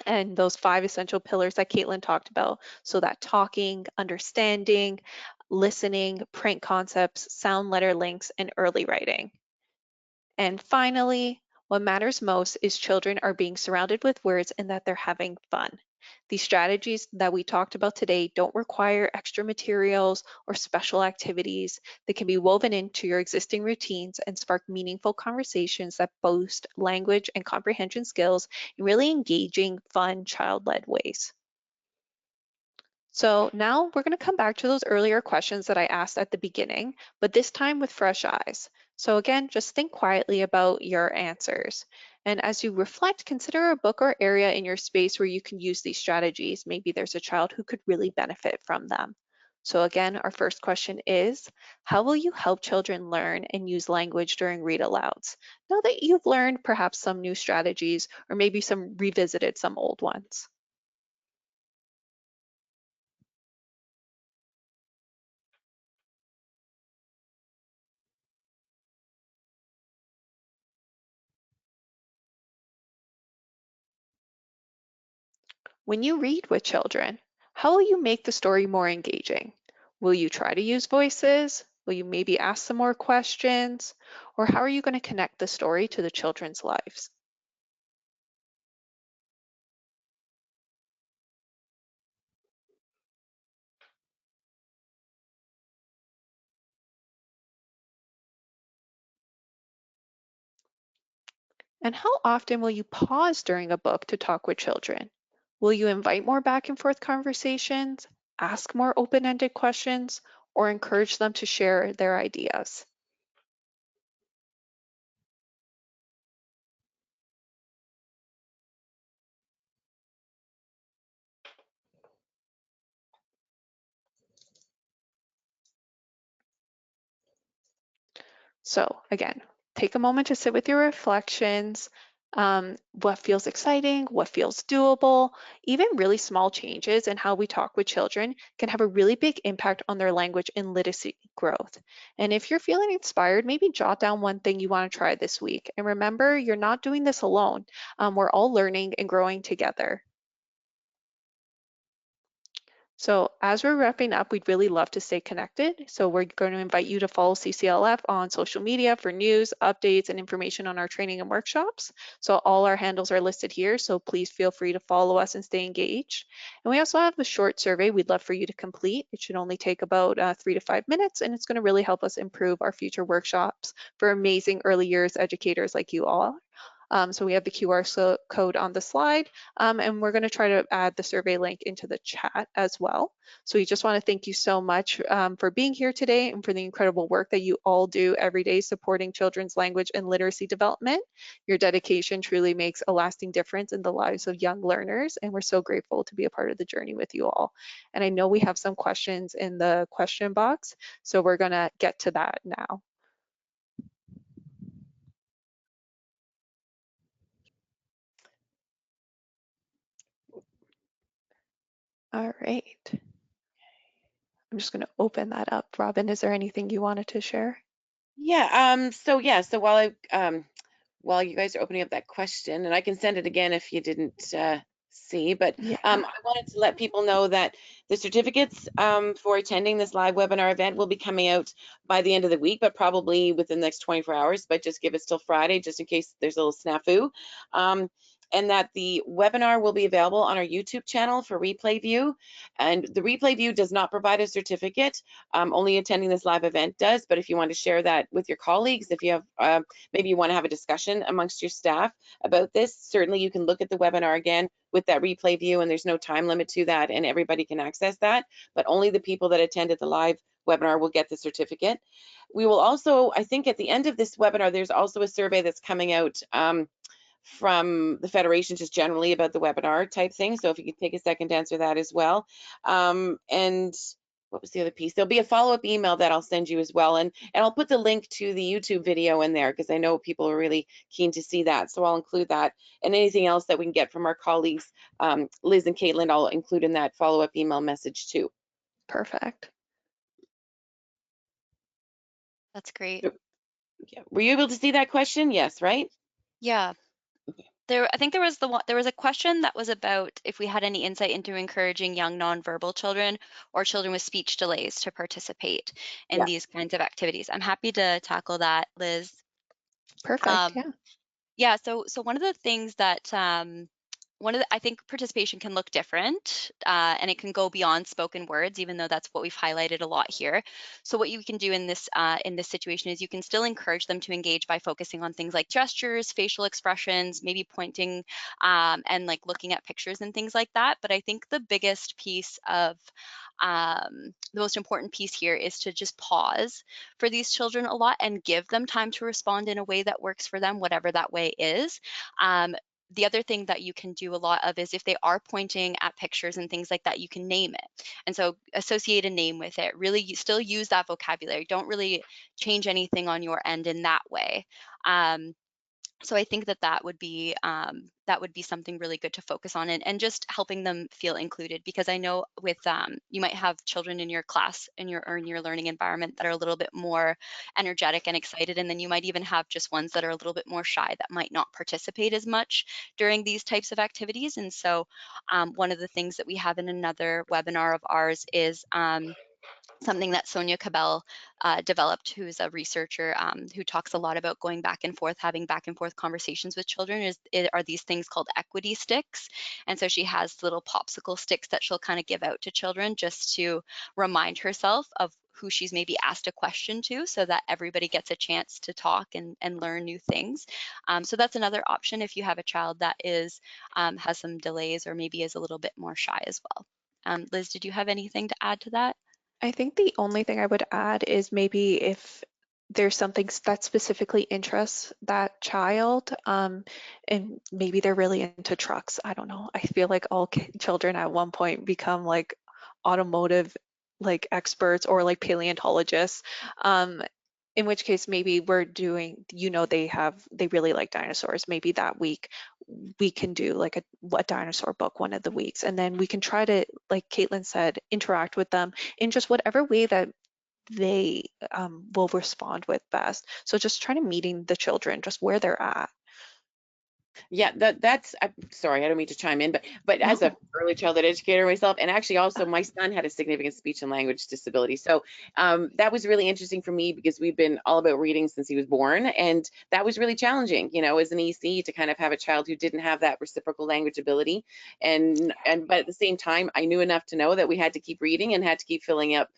and those 5 essential pillars that Caitlin talked about. So that talking, understanding, listening, print concepts, sound letter links, and early writing. And finally, what matters most is children are being surrounded with words and that they're having fun. These strategies that we talked about today don't require extra materials or special activities. They can be woven into your existing routines and spark meaningful conversations that boost language and comprehension skills in really engaging, fun, child-led ways. So now we're going to come back to those earlier questions that I asked at the beginning, but this time with fresh eyes. So again, just think quietly about your answers. And as you reflect, consider a book or area in your space where you can use these strategies. Maybe there's a child who could really benefit from them. So again, our first question is, how will you help children learn and use language during read-alouds? Now that you've learned perhaps some new strategies or maybe revisited some old ones. When you read with children, how will you make the story more engaging? Will you try to use voices? Will you maybe ask some more questions? Or how are you going to connect the story to the children's lives? And how often will you pause during a book to talk with children? Will you invite more back and forth conversations, ask more open-ended questions, or encourage them to share their ideas? So again, take a moment to sit with your reflections. What feels exciting, what feels doable, even really small changes in how we talk with children can have a really big impact on their language and literacy growth. And if you're feeling inspired, maybe jot down one thing you want to try this week. And remember, you're not doing this alone. We're all learning and growing together. So as we're wrapping up, we'd really love to stay connected. So we're going to invite you to follow CCLF on social media for news, updates, and information on our training and workshops. So all our handles are listed here, so please feel free to follow us and stay engaged. And we also have a short survey we'd love for you to complete. It should only take about 3 to 5 minutes, and it's going to really help us improve our future workshops for amazing early years educators like you all. So we have the QR code on the slide, and we're going to try to add the survey link into the chat as well. So we just want to thank you so much for being here today and for the incredible work that you all do every day supporting children's language and literacy development. Your dedication truly makes a lasting difference in the lives of young learners, and we're so grateful to be a part of the journey with you all. And I know we have some questions in the question box, so we're going to get to that now. All right. I'm just going to open that up. Robin, is there anything you wanted to share? Yeah, so while you guys are opening up that question, and I can send it again if you didn't see, but Yeah. I wanted to let people know that the certificates for attending this live webinar event will be coming out by the end of the week, but probably within the next 24 hours, but just give us till Friday just in case there's a little snafu. And that the webinar will be available on our YouTube channel for replay view. And the replay view does not provide a certificate, only attending this live event does, but if you want to share that with your colleagues, if you have maybe you want to have a discussion amongst your staff about this, certainly you can look at the webinar again with that replay view, and there's no time limit to that, and everybody can access that, but only the people that attended the live webinar will get the certificate. We will also, I think at the end of this webinar, there's also a survey that's coming out from the Federation just generally about the webinar type thing. So if you could take a second to answer that as well. And what was the other piece? There'll be a follow-up email that I'll send you as well. And I'll put the link to the YouTube video in there because I know people are really keen to see that. So I'll include that, and anything else that we can get from our colleagues, Liz and Caitlin, I'll include in that follow-up email message too. Perfect. That's great. Yeah. Were you able to see that question? Yes, right? Yeah. I think there was a question that was about if we had any insight into encouraging young nonverbal children or children with speech delays to participate in these kinds of activities. I'm happy to tackle that, Liz. Perfect. Yeah. Yeah, so one of the things that I think participation can look different, and it can go beyond spoken words, even though that's what we've highlighted a lot here. So what you can do in this situation is you can still encourage them to engage by focusing on things like gestures, facial expressions, maybe pointing, and like looking at pictures and things like that. But I think the biggest piece of the most important piece here is to just pause for these children a lot and give them time to respond in a way that works for them, whatever that way is. The other thing that you can do a lot of is if they are pointing at pictures and things like that, you can name it. And so associate a name with it. Really still use that vocabulary. Don't really change anything on your end in that way. So I think that would be something really good to focus on, and just helping them feel included, because I know with you might have children in your class in your learning environment that are a little bit more energetic and excited, and then you might even have just ones that are a little bit more shy that might not participate as much during these types of activities. And so one of the things that we have in another webinar of ours is something that Sonia Cabell developed, who's a researcher who talks a lot about going back and forth, having back and forth conversations with children, are these things called equity sticks. And so she has little popsicle sticks that she'll kind of give out to children just to remind herself of who she's maybe asked a question to, so that everybody gets a chance to talk and learn new things. So that's another option if you have a child that is has some delays or maybe is a little bit more shy as well. Liz, did you have anything to add to that? I think the only thing I would add is maybe if there's something that specifically interests that child, and maybe they're really into trucks. I don't know. I feel like all children at one point become like automotive like experts or like paleontologists. in which case maybe we're doing, they really like dinosaurs. Maybe that week we can do like a dinosaur book one of the weeks, and then we can try to, like Caitlin said, interact with them in just whatever way that they will respond with best. So just trying to meeting the children just where they're at. Yeah, that's I'm sorry, I don't mean to chime in, but as a early childhood educator myself, and actually also my son had a significant speech and language disability. So that was really interesting for me because we've been all about reading since he was born, and that was really challenging, as an EC to kind of have a child who didn't have that reciprocal language ability. But at the same time, I knew enough to know that we had to keep reading and had to keep filling up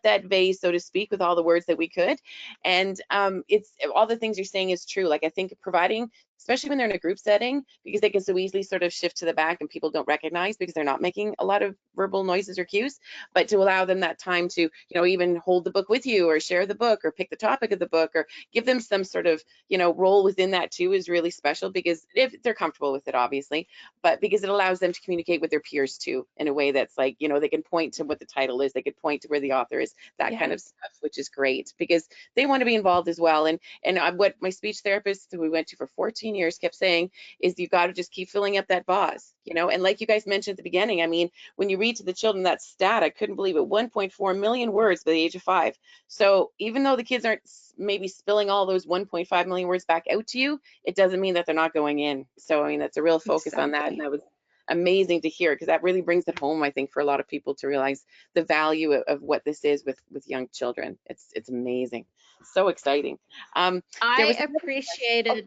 that vase, so to speak, with all the words that we could. And it's all the things you're saying is true. Like I think providing, especially when they're in a group setting, because they can so easily sort of shift to the back and people don't recognize because they're not making a lot of verbal noises or cues, but to allow them that time to, even hold the book with you or share the book or pick the topic of the book or give them some sort of, role within that too is really special, because if they're comfortable with it, obviously, but because it allows them to communicate with their peers too in a way that's like, they can point to what the title is, they could point to where the author is, that kind of stuff, which is great because they want to be involved as well. And what my speech therapist who we went to for 14 years kept saying is you got to just keep filling up that vase, and like you guys mentioned at the beginning, I mean, when you read to the children that stat, I couldn't believe it, 1.4 million words by the age of 5. So even though the kids aren't maybe spilling all those 1.5 million words back out to you, it doesn't mean that they're not going in. So I mean, that's a real focus on that, and that was amazing to hear because that really brings it home, I think, for a lot of people to realize the value of what this is with young children. It's amazing, so exciting. I appreciated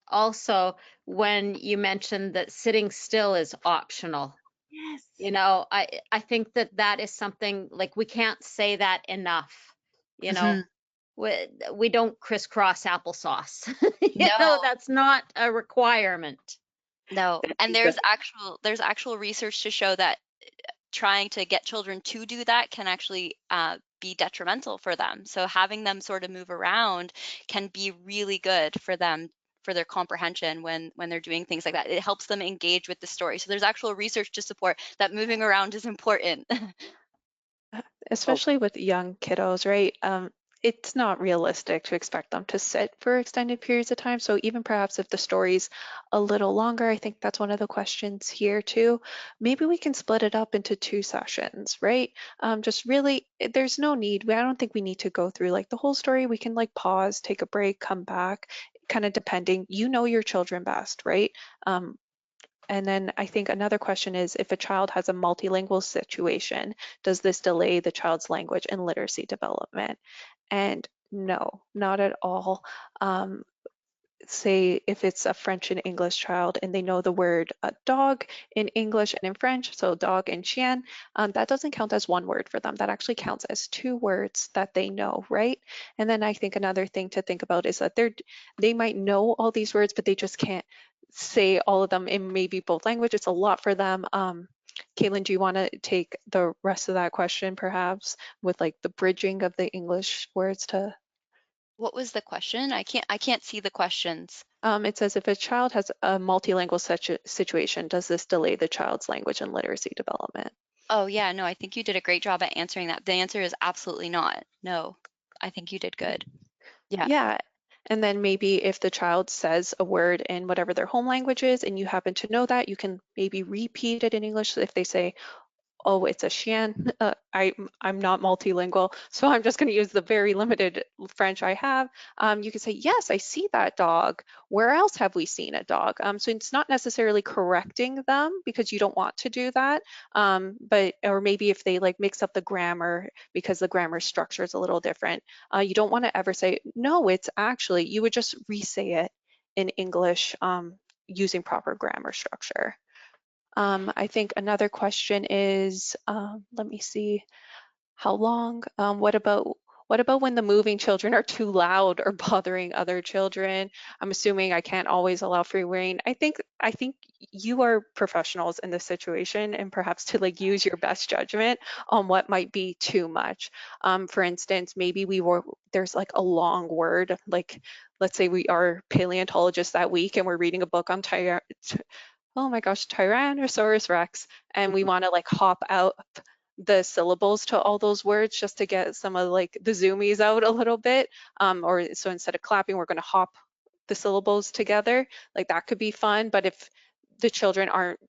also when you mentioned that sitting still is optional. Yes. I think that is something, like, we can't say that enough. We don't crisscross applesauce. No. That's not a requirement. No, and there's actual research to show that trying to get children to do that can actually be detrimental for them. So having them sort of move around can be really good for them, for their comprehension when they're doing things like that. It helps them engage with the story. So there's actual research to support that moving around is important. Especially with young kiddos, right? It's not realistic to expect them to sit for extended periods of time. So even perhaps if the story's a little longer, I think that's one of the questions here too. Maybe we can split it up into 2 sessions, right? Just really, there's no need. I don't think we need to go through like the whole story. We can like pause, take a break, come back, kind of depending. You know your children best, right? And then I think another question is, if a child has a multilingual situation, does this delay the child's language and literacy development? And no, not at all. Say if it's a French and English child and they know the word dog in English and in French, so dog and chien, that doesn't count as one word for them. That actually counts as 2 words that they know, right? And then I think another thing to think about is that they might know all these words, but they just can't say all of them in maybe both languages. It's a lot for them. Caitlin, do you want to take the rest of that question perhaps with like the bridging of the English words to? What was the question? I can't see the questions. It says, if a child has a multilingual situation, does this delay the child's language and literacy development? Oh yeah, no, I think you did a great job at answering that. The answer is absolutely not. No, I think you did good. Yeah. Yeah. And then maybe if the child says a word in whatever their home language is, and you happen to know that, you can maybe repeat it in English. If they say, oh, it's a chien. I'm not multilingual, so I'm just going to use the very limited French I have. You could say, yes, I see that dog. Where else have we seen a dog? So it's not necessarily correcting them because you don't want to do that. Or maybe if they like mix up the grammar because the grammar structure is a little different, you don't want to ever say, no, it's actually, you would just re-say it in English using proper grammar structure. I think another question is, let me see, how long? What about when the moving children are too loud or bothering other children? I'm assuming I can't always allow free reign. I think you are professionals in this situation, and perhaps to like use your best judgment on what might be too much. For instance, maybe there's like a long word, like let's say we are paleontologists that week and we're reading a book on oh my gosh, Tyrannosaurus Rex, and we want to like hop out the syllables to all those words just to get some of like the zoomies out a little bit. Or so instead of clapping, we're going to hop the syllables together. Like that could be fun. But if the children aren't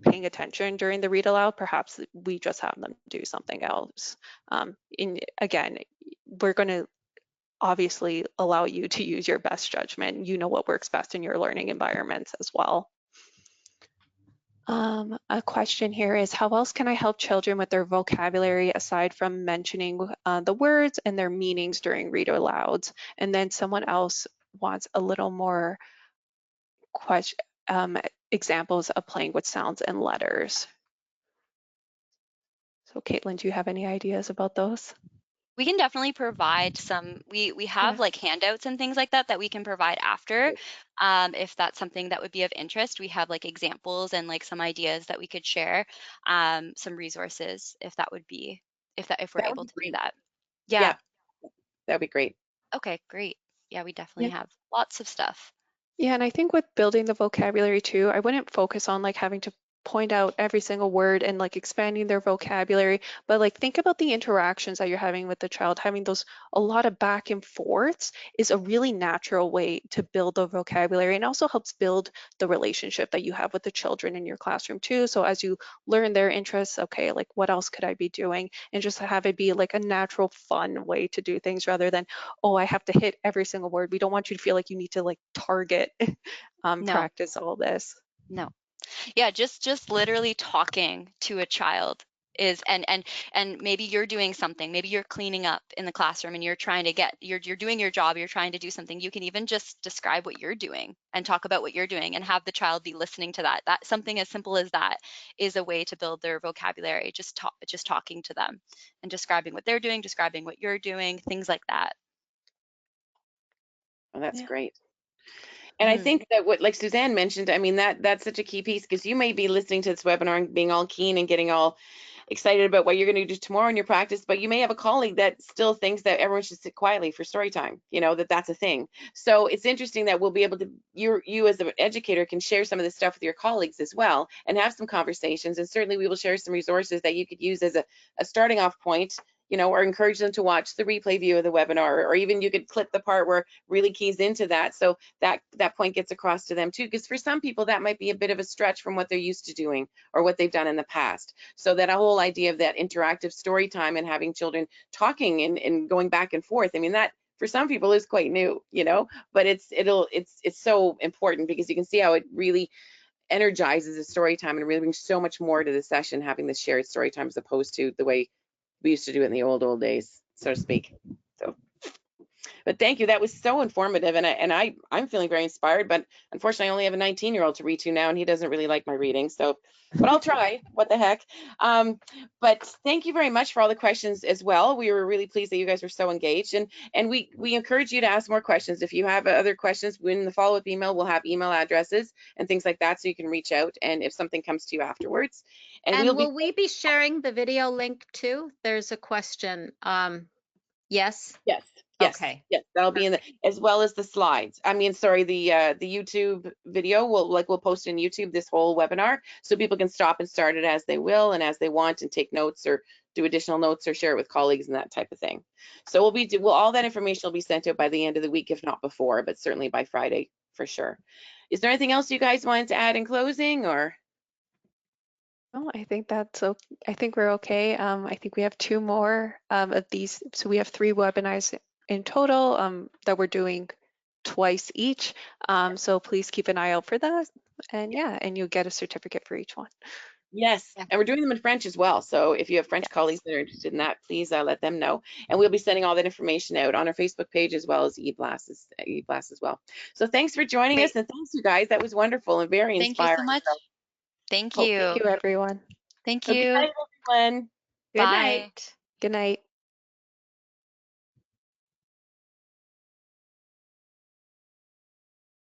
paying attention during the read aloud, perhaps we just have them do something else. Again, we're going to obviously allow you to use your best judgment. You know what works best in your learning environments as well. A question here is, how else can I help children with their vocabulary aside from mentioning the words and their meanings during read alouds? And then someone else wants a little more examples of playing with sounds and letters. So Caitlin, do you have any ideas about those? We can definitely provide some, we have like handouts and things like that that we can provide after. If that's something that would be of interest, we have like examples and like some ideas that we could share, some resources if that would be, if we're able to do that. Yeah. That'd be great. Okay, great. Yeah, we definitely have lots of stuff. Yeah, and I think with building the vocabulary too, I wouldn't focus on like having to point out every single word and like expanding their vocabulary, but like think about the interactions that you're having with the child. Having those a lot of back and forths is a really natural way to build the vocabulary, and also helps build the relationship that you have with the children in your classroom too. So as you learn their interests, okay, like what else could I be doing? And just have it be like a natural, fun way to do things rather than, oh, I have to hit every single word. We don't want you to feel like you need to like target practice all this. No. Yeah, just literally talking to a child is, and maybe you're doing something, maybe you're cleaning up in the classroom and you're trying to get, you're doing your job, you're trying to do something. You can even just describe what you're doing and talk about what you're doing and have the child be listening to that. That something as simple as that is a way to build their vocabulary. Just talking to them and describing what they're doing, describing what you're doing, things like that. Well, that's great. And I think that what, like Suzanne mentioned, I mean, that's such a key piece, because you may be listening to this webinar and being all keen and getting all excited about what you're going to do tomorrow in your practice, but you may have a colleague that still thinks that everyone should sit quietly for story time, you know, that's a thing. So it's interesting that we'll be able to, you as an educator can share some of this stuff with your colleagues as well and have some conversations. And certainly we will share some resources that you could use as a starting off point, you know, or encourage them to watch the replay view of the webinar, or even you could clip the part where really keys into that, so that point gets across to them too, because for some people that might be a bit of a stretch from what they're used to doing or what they've done in the past. So that whole idea of that interactive story time and having children talking and going back and forth, I mean, that for some people is quite new, you know, but it's so important, because you can see how it really energizes a story time and really brings so much more to the session, having this shared story time as opposed to the way we used to do it in the old days, so to speak. So, but thank you. That was so informative, and I'm feeling very inspired. But unfortunately, I only have a 19-year-old to read to now, and he doesn't really like my reading. So, but I'll try. What the heck? But thank you very much for all the questions as well. We were really pleased that you guys were so engaged, and we encourage you to ask more questions. If you have other questions, in the follow-up email, we'll have email addresses and things like that, so you can reach out. And if something comes to you afterwards, and will we be sharing the video link too? There's a question. Yes. Yes. Okay. Yes, that'll be in the, as well as the slides. I mean, sorry, the YouTube video, we'll post in YouTube this whole webinar, so people can stop and start it as they will and as they want, and take notes or do additional notes or share it with colleagues and that type of thing. So all that information will be sent out by the end of the week, if not before, but certainly by Friday for sure. Is there anything else you guys wanted to add in closing, or? Oh, I think I think we're okay. I think we have 2 more of these. So we have 3 webinars in total that we're doing twice each. So please keep an eye out for that. And and you'll get a certificate for each one. Yes, and we're doing them in French as well. So if you have French colleagues that are interested in that, please let them know. And we'll be sending all that information out on our Facebook page as well as eBlast as well. So thanks for joining us, and thanks you guys. That was wonderful and very inspiring. Thank you so much. Thank Thank you. you, everyone. Thank So you. good night, everyone. Good night. Good night.